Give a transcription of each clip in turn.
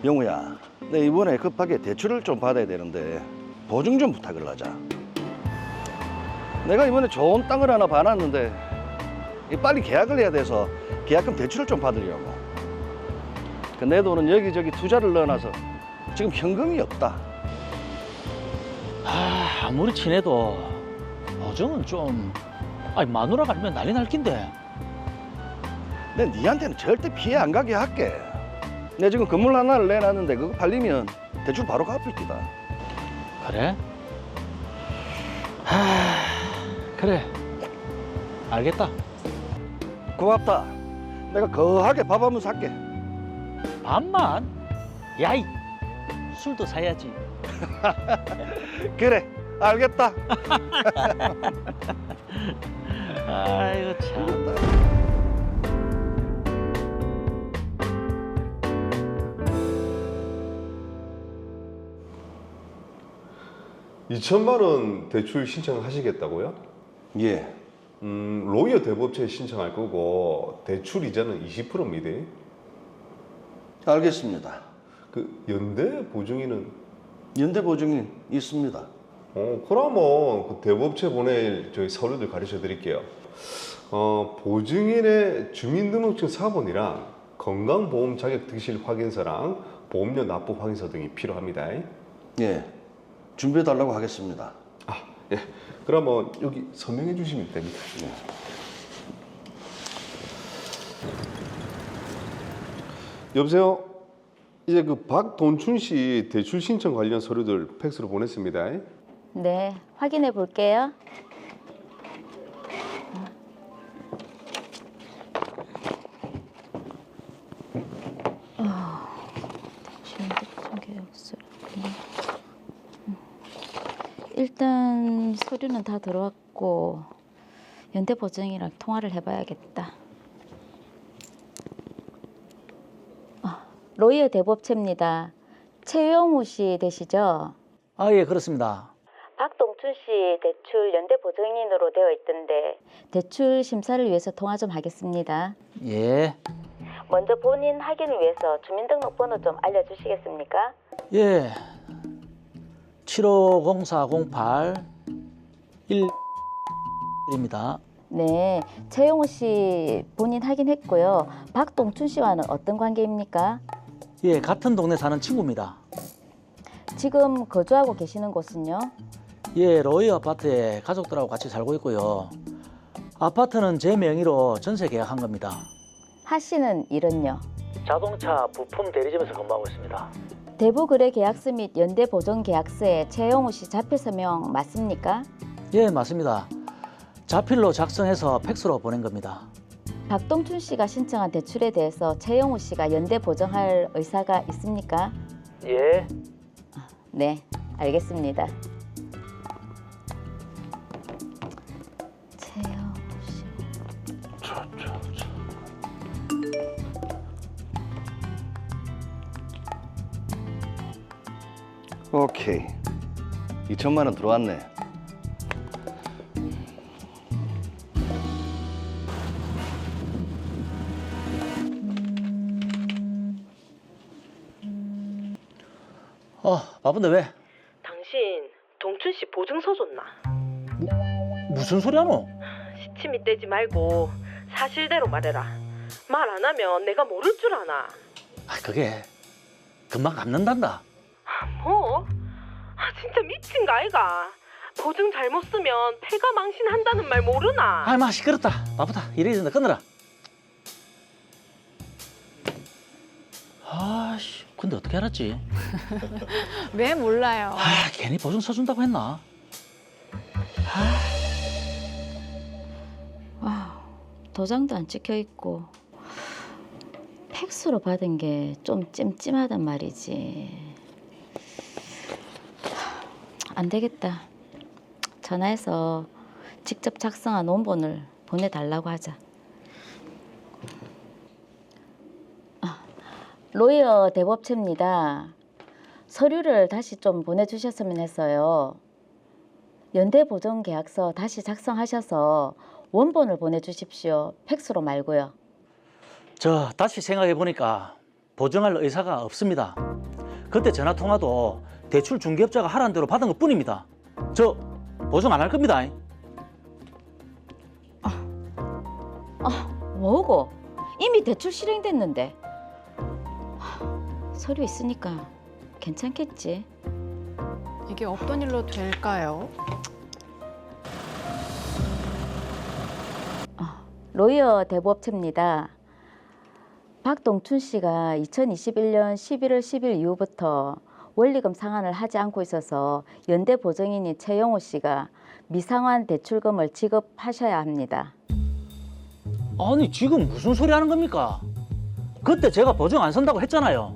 영우야, 내 이번에 급하게 대출을 좀 받아야 되는데 보증 좀 부탁을 하자. 내가 이번에 좋은 땅을 하나 봐놨는데 빨리 계약을 해야 돼서 계약금 대출을 좀 받으려고. 내 돈은 여기저기 투자를 넣어놔서 지금 현금이 없다. 아무리 친해도 보증은 좀... 아니, 마누라가 알면 난리 날 낀데. 내 니한테는 절대 피해 안 가게 할게. 내 지금 건물 하나를 내놨는데 그거 팔리면 대출 바로 갚을 기다. 그래? 그래, 알겠다. 고맙다. 내가 거하게 밥 한번 살게. 밥만? 야이, 술도 사야지. 그래, 알겠다. 아이고 참. (2천만 원) 대출 신청하시겠다고요? 예. 로이어 대부업체에 신청할 거고 대출 이자는 20%입니다. 알겠습니다. 그 연대 보증인은? 연대 보증이 있습니다. 그러면 그 대부업체 보낼 저희 서류들 가르쳐 드릴게요. 보증인의 주민등록증 사본이랑 건강보험 자격 득실 확인서랑 보험료 납부 확인서 등이 필요합니다. 예. 준비해 달라고 하겠습니다. 예. 그러면 여기 서명해 주시면 됩니다. 여보세요? 이제 그 박돈춘 씨 대출 신청 관련 서류들 팩스로 보냈습니다. 네, 확인해 볼게요. 일단 서류는 다 들어왔고 연대보증이랑 통화를 해봐야겠다. 로이어 대부업체입니다. 최영우 씨 되시죠? 아, 예, 그렇습니다. 박동춘 씨 대출 연대보증인으로 되어 있던데 대출 심사를 위해서 통화 좀 하겠습니다. 예. 먼저 본인 확인을 위해서 주민등록번호 좀 알려주시겠습니까? 예. 750408 1입니다. 네, 최영우 씨 본인 확인했고요. 박동춘 씨와는 어떤 관계입니까? 예, 같은 동네 사는 친구입니다. 지금 거주하고 계시는 곳은요? 예, 로이 아파트에 가족들하고 같이 살고 있고요. 아파트는 제 명의로 전세 계약한 겁니다. 하시는 일은요? 자동차 부품 대리점에서 근무하고 있습니다. 대부거래계약서 및 연대보증계약서에 최영우 씨 자필 서명 맞습니까? 예, 맞습니다. 자필로 작성해서 팩스로 보낸 겁니다. 박동춘 씨가 신청한 대출에 대해서 최영우 씨가 연대보증할 의사가 있습니까? 예. 네, 알겠습니다. 최영우 씨. 오케이. 2천만 원 들어왔네. 바쁜데 왜? 당신 동춘 씨 보증서 줬나? 무슨 소리 하노? 시침이 떼지 말고 사실대로 말해라. 말 안 하면 내가 모를 줄 아나. 그게 금방 갚는단다. 뭐? 진짜 미친 거 아이가? 보증 잘못 쓰면 폐가 망신한다는 말 모르나? 아이, 마 시끄럽다. 바쁘다. 일이 있는데 끊어라. 아씨, 근데 어떻게 알았지? 왜 몰라요? 괜히 보증 서준다고 했나? 도장도 안 찍혀 있고 팩스로 받은 게 좀 찜찜하단 말이지. 안 되겠다. 전화해서 직접 작성한 원본을 보내달라고 하자. 로이어 대부업체입니다. 서류를 다시 좀 보내주셨으면 했어요. 연대보증계약서 다시 작성하셔서 원본을 보내주십시오. 팩스로 말고요. 저 다시 생각해 보니까 보증할 의사가 없습니다. 그때 전화 통화도 대출 중개업자가 하라는 대로 받은 것 뿐입니다. 저 보증 안 할 겁니다. 뭐고? 이미 대출 실행됐는데. 서류 있으니까 괜찮겠지. 이게 없던 일로 될까요? 로이어 대부업체입니다. 박동춘 씨가 2021년 11월 10일 이후부터 원리금 상환을 하지 않고 있어서 연대보증인인 최영호 씨가 미상환 대출금을 지급하셔야 합니다. 아니 지금 무슨 소리 하는 겁니까? 그때 제가 보증 안 선다고 했잖아요.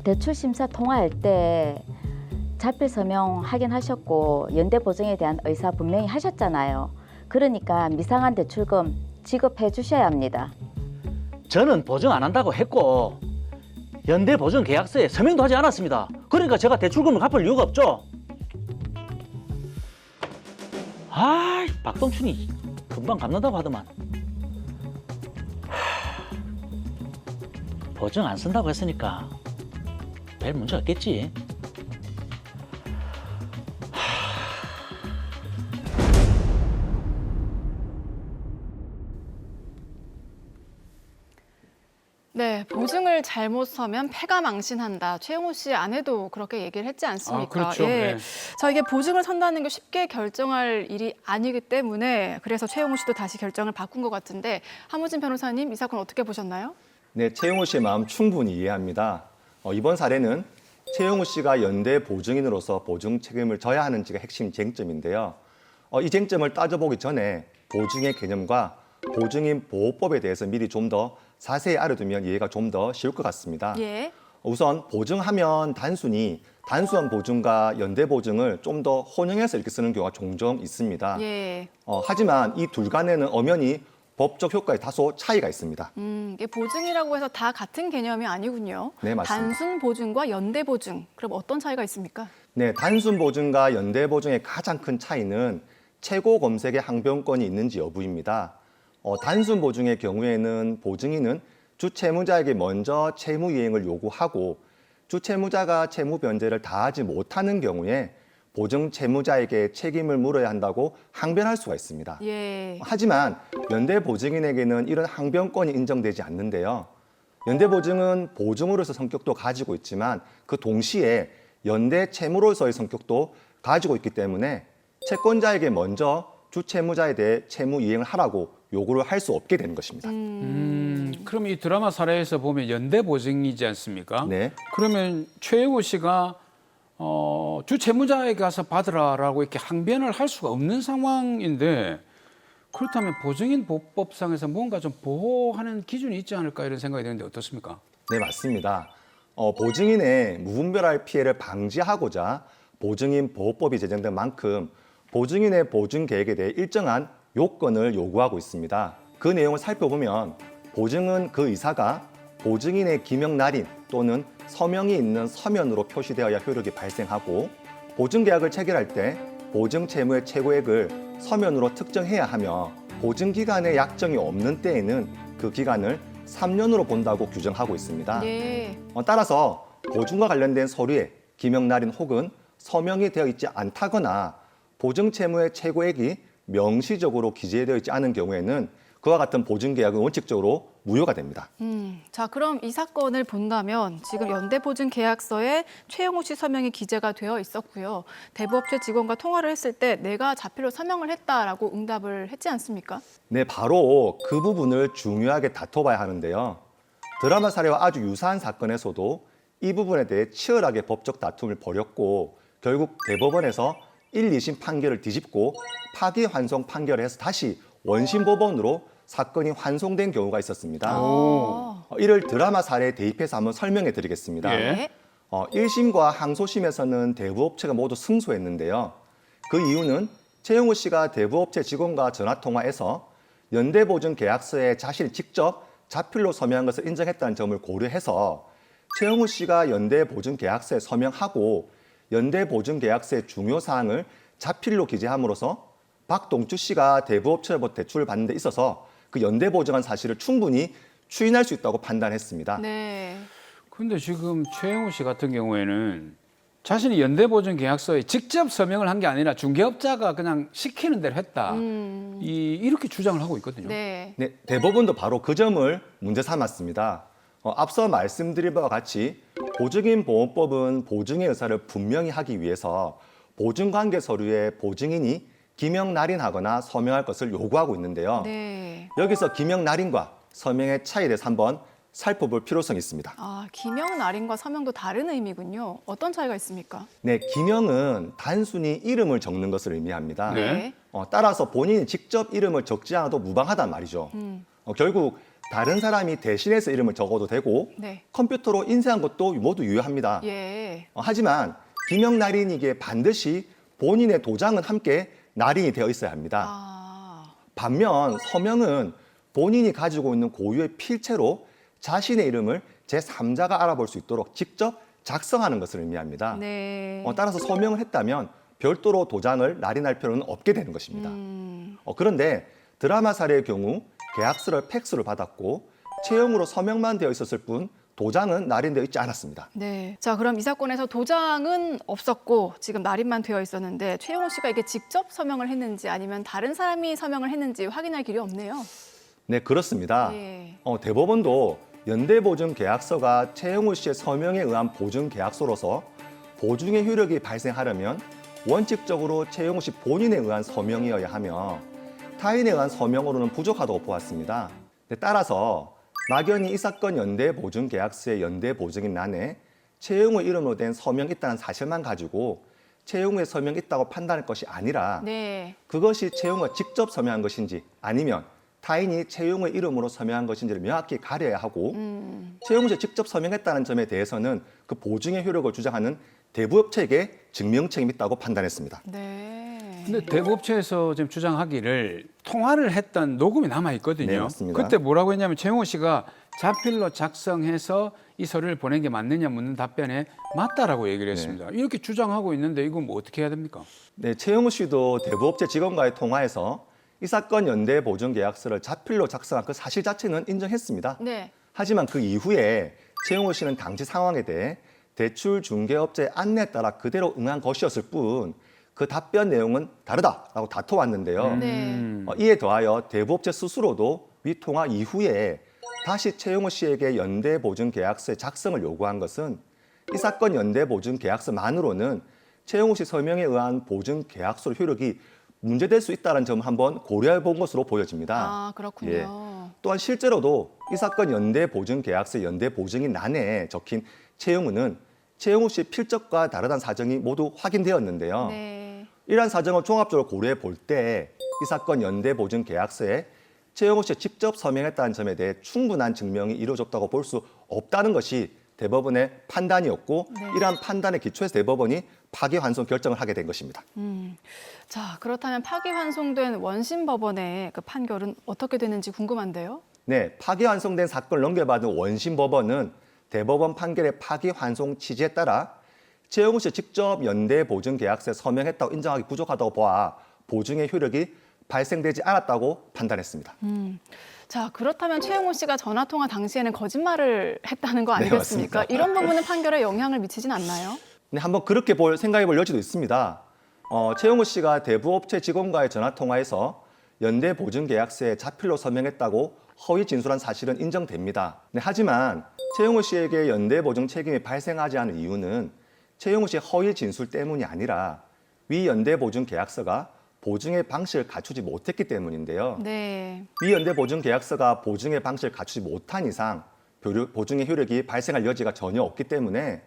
대출 심사 통화할 때 자필 서명 확인하셨고 연대보증에 대한 의사 분명히 하셨잖아요. 그러니까 미상환 대출금 지급해 주셔야 합니다. 저는 보증 안 한다고 했고 연대보증 계약서에 서명도 하지 않았습니다. 그러니까 제가 대출금을 갚을 이유가 없죠. 박동춘이 금방 갚는다고 하더만. 보증 안 쓴다고 했으니까 별 문제 없겠지. 네, 보증을 잘못 서면 패가 망신한다. 최영호 씨 아내도 그렇게 얘기를 했지 않습니까? 그렇죠. 예. 네. 자, 이게 보증을 선다는 게 쉽게 결정할 일이 아니기 때문에 그래서 최영호 씨도 다시 결정을 바꾼 것 같은데 함우진 변호사님 이 사건 어떻게 보셨나요? 네, 최영호 씨의 마음 충분히 이해합니다. 이번 사례는 최영호 씨가 연대 보증인으로서 보증 책임을 져야 하는지가 핵심 쟁점인데요. 이 쟁점을 따져보기 전에 보증의 개념과 보증인 보호법에 대해서 미리 좀 더 자세히 알아두면 이해가 좀 더 쉬울 것 같습니다. 예. 우선 보증하면 단순한 보증과 연대 보증을 좀 더 혼용해서 이렇게 쓰는 경우가 종종 있습니다. 예. 하지만 이 둘 간에는 엄연히 법적 효과에 다소 차이가 있습니다. 이게 보증이라고 해서 다 같은 개념이 아니군요. 네, 맞습니다. 단순 보증과 연대 보증. 그럼 어떤 차이가 있습니까? 네, 단순 보증과 연대 보증의 가장 큰 차이는 최고 검색의 항변권이 있는지 여부입니다. 단순 보증의 경우에는 보증인은 주채무자에게 먼저 채무 이행을 요구하고 주채무자가 채무 변제를 다하지 못하는 경우에 보증 채무자에게 책임을 물어야 한다고 항변할 수가 있습니다. 예. 하지만 연대 보증인에게는 이런 항변권이 인정되지 않는데요. 연대 보증은 보증으로서 성격도 가지고 있지만 그 동시에 연대 채무로서의 성격도 가지고 있기 때문에 채권자에게 먼저 주채무자에 대해 채무 이행을 하라고 요구를 할 수 없게 되는 것입니다. 그럼 이 드라마 사례에서 보면 연대 보증이지 않습니까? 네. 그러면 최영호 씨가 주 채무자에게 가서 받으라라고 이렇게 항변을 할 수가 없는 상황인데 그렇다면 보증인 보호법상에서 뭔가 좀 보호하는 기준이 있지 않을까 이런 생각이 드는데 어떻습니까? 네, 맞습니다. 보증인의 무분별할 피해를 방지하고자 보증인 보호법이 제정된 만큼 보증인의 보증 계획에 대해 일정한 요건을 요구하고 있습니다. 그 내용을 살펴보면 보증은 그 의사가 보증인의 기명 날인 또는 서명이 있는 서면으로 표시되어야 효력이 발생하고 보증계약을 체결할 때 보증 채무의 최고액을 서면으로 특정해야 하며 보증기간에 약정이 없는 때에는 그 기간을 3년으로 본다고 규정하고 있습니다. 예. 따라서 보증과 관련된 서류에 기명 날인 혹은 서명이 되어 있지 않다거나 보증 채무의 최고액이 명시적으로 기재되어 있지 않은 경우에는 그와 같은 보증계약은 원칙적으로 무효가 됩니다. 자, 그럼 이 사건을 본다면 지금 연대보증계약서에 최영호 씨 서명이 기재가 되어 있었고요. 대부업체 직원과 통화를 했을 때 내가 자필로 서명을 했다라고 응답을 했지 않습니까? 네, 바로 그 부분을 중요하게 다퉈봐야 하는데요. 드라마 사례와 아주 유사한 사건에서도 이 부분에 대해 치열하게 법적 다툼을 벌였고 결국 대법원에서 1, 2심 판결을 뒤집고 파기환송 판결을 해서 다시 원심법원으로 사건이 환송된 경우가 있었습니다. 이를 드라마 사례에 대입해서 한번 설명해 드리겠습니다. 예. 1심과 항소심에서는 대부업체가 모두 승소했는데요. 그 이유는 최영호 씨가 대부업체 직원과 전화통화해서 연대보증계약서에 자신이 직접 자필로 서명한 것을 인정했다는 점을 고려해서 최영호 씨가 연대보증계약서에 서명하고 연대보증계약서의 중요 사항을 자필로 기재함으로써 박동주 씨가 대부업체로부터 대출을 받는 데 있어서 그 연대보증한 사실을 충분히 추인할 수 있다고 판단했습니다. 네. 근데 지금 최영우 씨 같은 경우에는 자신이 연대보증계약서에 직접 서명을 한 게 아니라 중개업자가 그냥 시키는 대로 했다. 이렇게 주장을 하고 있거든요. 네. 네, 대법원도 바로 그 점을 문제 삼았습니다. 앞서 말씀드린 바와 같이 보증인 보호법은 보증의 의사를 분명히 하기 위해서 보증관계 서류에 보증인이 기명 날인하거나 서명할 것을 요구하고 있는데요. 네. 여기서 기명 날인과 서명의 차이에 대해서 한번 살펴볼 필요성이 있습니다. 아, 기명 날인과 서명도 다른 의미군요. 어떤 차이가 있습니까? 네, 기명은 단순히 이름을 적는 것을 의미합니다. 네. 따라서 본인이 직접 이름을 적지 않아도 무방하단 말이죠. 결국 다른 사람이 대신해서 이름을 적어도 되고 네. 컴퓨터로 인쇄한 것도 모두 유효합니다. 예. 하지만 기명 날인이기에 반드시 본인의 도장은 함께 날인이 되어 있어야 합니다. 아, 반면 서명은 본인이 가지고 있는 고유의 필체로 자신의 이름을 제3자가 알아볼 수 있도록 직접 작성하는 것을 의미합니다. 네. 따라서 서명을 했다면 별도로 도장을 날인할 필요는 없게 되는 것입니다. 그런데 드라마 사례의 경우 계약서를 팩스로 받았고 채용으로 서명만 되어 있었을 뿐 도장은 날인되어 있지 않았습니다. 네. 자, 그럼 이 사건에서 도장은 없었고 지금 날인만 되어 있었는데 최영우 씨가 이게 직접 서명을 했는지 아니면 다른 사람이 서명을 했는지 확인할 길이 없네요. 네, 그렇습니다. 예. 대법원도 연대보증계약서가 최영우 씨의 서명에 의한 보증계약서로서 보증의 효력이 발생하려면 원칙적으로 최영우 씨 본인에 의한 서명이어야 하며 타인에 의한 서명으로는 부족하다고 보았습니다. 따라서 막연히 이 사건 연대보증계약서의 연대보증인 란에 최영우 이름으로 된 서명이 있다는 사실만 가지고 최영우의 서명이 있다고 판단할 것이 아니라 네. 그것이 최영우가 직접 서명한 것인지 아니면 타인이 최영우의 이름으로 서명한 것인지를 명확히 가려야 하고 최영우 씨가 직접 서명했다는 점에 대해서는 그 보증의 효력을 주장하는 대부업체에게 증명 책임이 있다고 판단했습니다. 네. 근데 대부업체에서 지금 주장하기를 통화를 했던 녹음이 남아 있거든요. 네, 맞습니다. 그때 뭐라고 했냐면 최영우 씨가 자필로 작성해서 이 서류를 보낸 게 맞느냐 묻는 답변에 맞다라고 얘기를 했습니다. 이렇게 주장하고 있는데 이건 뭐 어떻게 해야 됩니까? 네, 최영우 씨도 대부업체 직원과의 통화에서 이 사건 연대보증계약서를 자필로 작성한 그 사실 자체는 인정했습니다. 네. 하지만 그 이후에 최영우 씨는 당시 상황에 대해 대출 중개업체의 안내에 따라 그대로 응한 것이었을 뿐 그 답변 내용은 다르다라고 다퉈왔는데요. 네. 이에 더하여 대부업체 스스로도 위 통화 이후에 다시 최영우 씨에게 연대보증계약서의 작성을 요구한 것은 이 사건 연대보증계약서만으로는 최영우 씨 서명에 의한 보증계약서 효력이 문제될 수 있다는 점을 한번 고려해 본 것으로 보여집니다. 아, 그렇군요. 예. 또한 실제로도 이 사건 연대보증계약서 연대보증인 란에 적힌 최영우는 최영우 씨의 필적과 다르다는 사정이 모두 확인되었는데요. 네. 이러한 사정을 종합적으로 고려해 볼 때 이 사건 연대보증계약서에 최영우 씨가 직접 서명했다는 점에 대해 충분한 증명이 이루어졌다고 볼 수 없다는 것이 대법원의 판단이었고 네. 이러한 판단에 기초해서 대법원이 파기환송 결정을 하게 된 것입니다. 자, 그렇다면 파기환송된 원심 법원의 그 판결은 어떻게 되는지 궁금한데요. 네, 파기환송된 사건을 넘겨받은 원심 법원은 대법원 판결의 파기환송 취지에 따라 최영우 씨 직접 연대보증계약서에 서명했다고 인정하기 부족하다고 보아 보증의 효력이 발생되지 않았다고 판단했습니다. 자, 그렇다면 최영우 씨가 전화통화 당시에는 거짓말을 했다는 거 네, 아니겠습니까? 맞습니다. 이런 부분은 판결에 영향을 미치진 않나요? 근데 한번 그렇게 생각해 볼 여지도 있습니다. 최영우 씨가 대부업체 직원과의 전화통화에서 연대보증계약서에 자필로 서명했다고 허위 진술한 사실은 인정됩니다. 네, 하지만 최영우 씨에게 연대보증 책임이 발생하지 않은 이유는 최영우 씨의 허위 진술 때문이 아니라 위 연대보증계약서가 보증의 방식을 갖추지 못했기 때문인데요. 네. 위 연대보증계약서가 보증의 방식을 갖추지 못한 이상 보증의 효력이 발생할 여지가 전혀 없기 때문에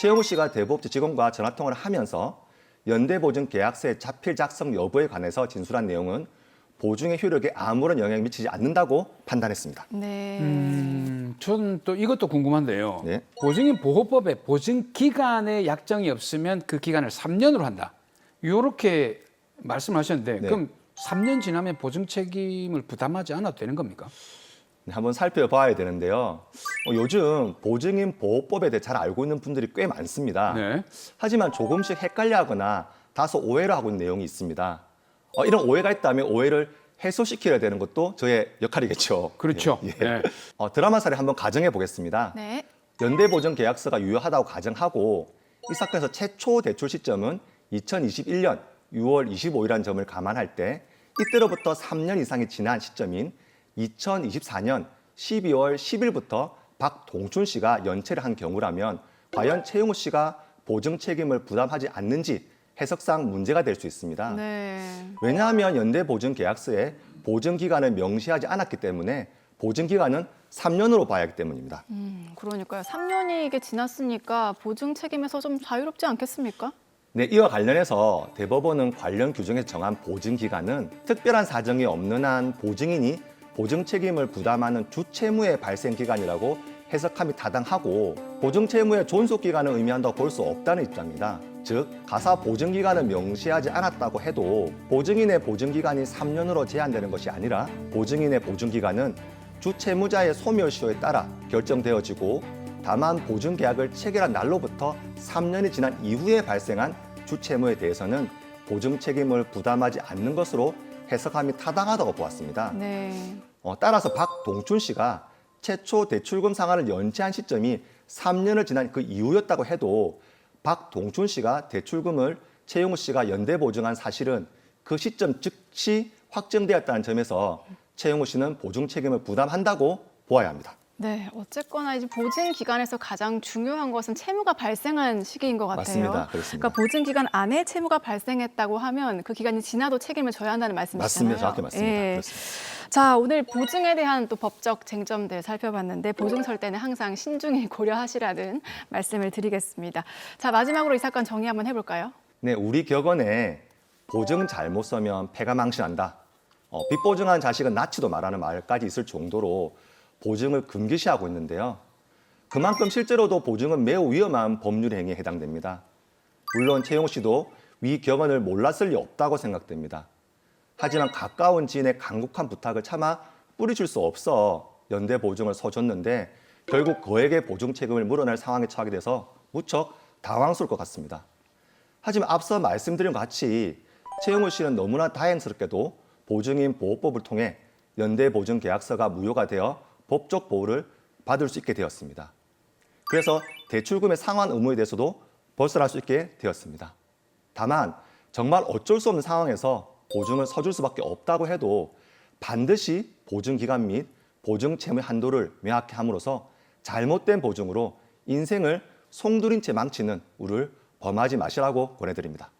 최영우 씨가 대부업체 직원과 전화통화를 하면서 연대보증계약서의 자필 작성 여부에 관해서 진술한 내용은 보증의 효력에 아무런 영향을 미치지 않는다고 판단했습니다. 네. 저는 또 이것도 궁금한데요. 네. 보증인 보호법에 보증 기간에 약정이 없으면 그 기간을 3년으로 한다. 이렇게 말씀하셨는데 네. 그럼 3년 지나면 보증 책임을 부담하지 않아도 되는 겁니까? 네, 한번 살펴봐야 되는데요. 요즘 보증인 보호법에 대해 잘 알고 있는 분들이 꽤 많습니다. 네. 하지만 조금씩 헷갈려하거나 다소 오해를 하고 있는 내용이 있습니다. 이런 오해가 있다면 오해를 해소시켜야 되는 것도 저의 역할이겠죠. 그렇죠. 예. 네. 드라마 사례 한번 가정해 보겠습니다. 네. 연대보증계약서가 유효하다고 가정하고 이 사건에서 최초 대출 시점은 2021년 6월 25일이라는 점을 감안할 때 이때로부터 3년 이상이 지난 시점인 2024년 12월 10일부터 박동춘 씨가 연체를 한 경우라면 과연 최용우 씨가 보증 책임을 부담하지 않는지 해석상 문제가 될 수 있습니다. 네. 왜냐하면 연대보증계약서에 보증기간을 명시하지 않았기 때문에 보증기간은 3년으로 봐야 하기 때문입니다. 그러니까요. 3년이 이게 지났으니까 보증 책임에서 좀 자유롭지 않겠습니까? 네, 이와 관련해서 대법원은 관련 규정에서 정한 보증기간은 특별한 사정이 없는 한 보증인이 보증 책임을 부담하는 주채무의 발생 기간이라고 해석함이 타당하고 보증 채무의 존속 기간을 의미한다고 볼 수 없다는 입장입니다. 즉, 가사 보증 기간을 명시하지 않았다고 해도 보증인의 보증 기간이 3년으로 제한되는 것이 아니라 보증인의 보증 기간은 주채무자의 소멸시효에 따라 결정되어지고 다만 보증 계약을 체결한 날로부터 3년이 지난 이후에 발생한 주채무에 대해서는 보증 책임을 부담하지 않는 것으로 해석함이 타당하다고 보았습니다. 네. 따라서 박동춘 씨가 최초 대출금 상환을 연체한 시점이 3년을 지난 그 이후였다고 해도 박동춘 씨가 대출금을 최용우 씨가 연대보증한 사실은 그 시점 즉시 확정되었다는 점에서 최용우 씨는 보증 책임을 부담한다고 보아야 합니다. 네, 어쨌거나 이제 보증 기간에서 가장 중요한 것은 채무가 발생한 시기인 것 같아요. 맞습니다. 그렇습니다. 그러니까 보증 기간 안에 채무가 발생했다고 하면 그 기간이 지나도 책임을 져야 한다는 말씀이시잖아요. 맞습니다. 정확히 맞습니다. 예. 그렇습니다. 자, 오늘 보증에 대한 또 법적 쟁점들 살펴봤는데 보증 설 때는 항상 신중히 고려하시라는 말씀을 드리겠습니다. 자, 마지막으로 이 사건 정리 한번 해볼까요? 네, 우리 격언에 보증 잘못 서면 패가 망신한다. 빚보증한 자식은 나치도 말하는 말까지 있을 정도로 보증을 금기시하고 있는데요. 그만큼 실제로도 보증은 매우 위험한 법률 행위에 해당됩니다. 물론 최용우 씨도 위 격언을 몰랐을 리 없다고 생각됩니다. 하지만 가까운 지인의 간곡한 부탁을 차마 뿌리칠 수 없어 연대 보증을 서줬는데 결국 그에게 보증 책임을 물어낼 상황에 처하게 돼서 무척 당황스러울 것 같습니다. 하지만 앞서 말씀드린 것 같이 최용우 씨는 너무나 다행스럽게도 보증인 보호법을 통해 연대 보증 계약서가 무효가 되어 법적 보호를 받을 수 있게 되었습니다. 그래서 대출금의 상환 의무에 대해서도 벗어날 수 있게 되었습니다. 다만 정말 어쩔 수 없는 상황에서 보증을 서줄 수밖에 없다고 해도 반드시 보증 기간 및 보증 채무의 한도를 명확히 함으로써 잘못된 보증으로 인생을 송두린 채 망치는 우를 범하지 마시라고 권해드립니다.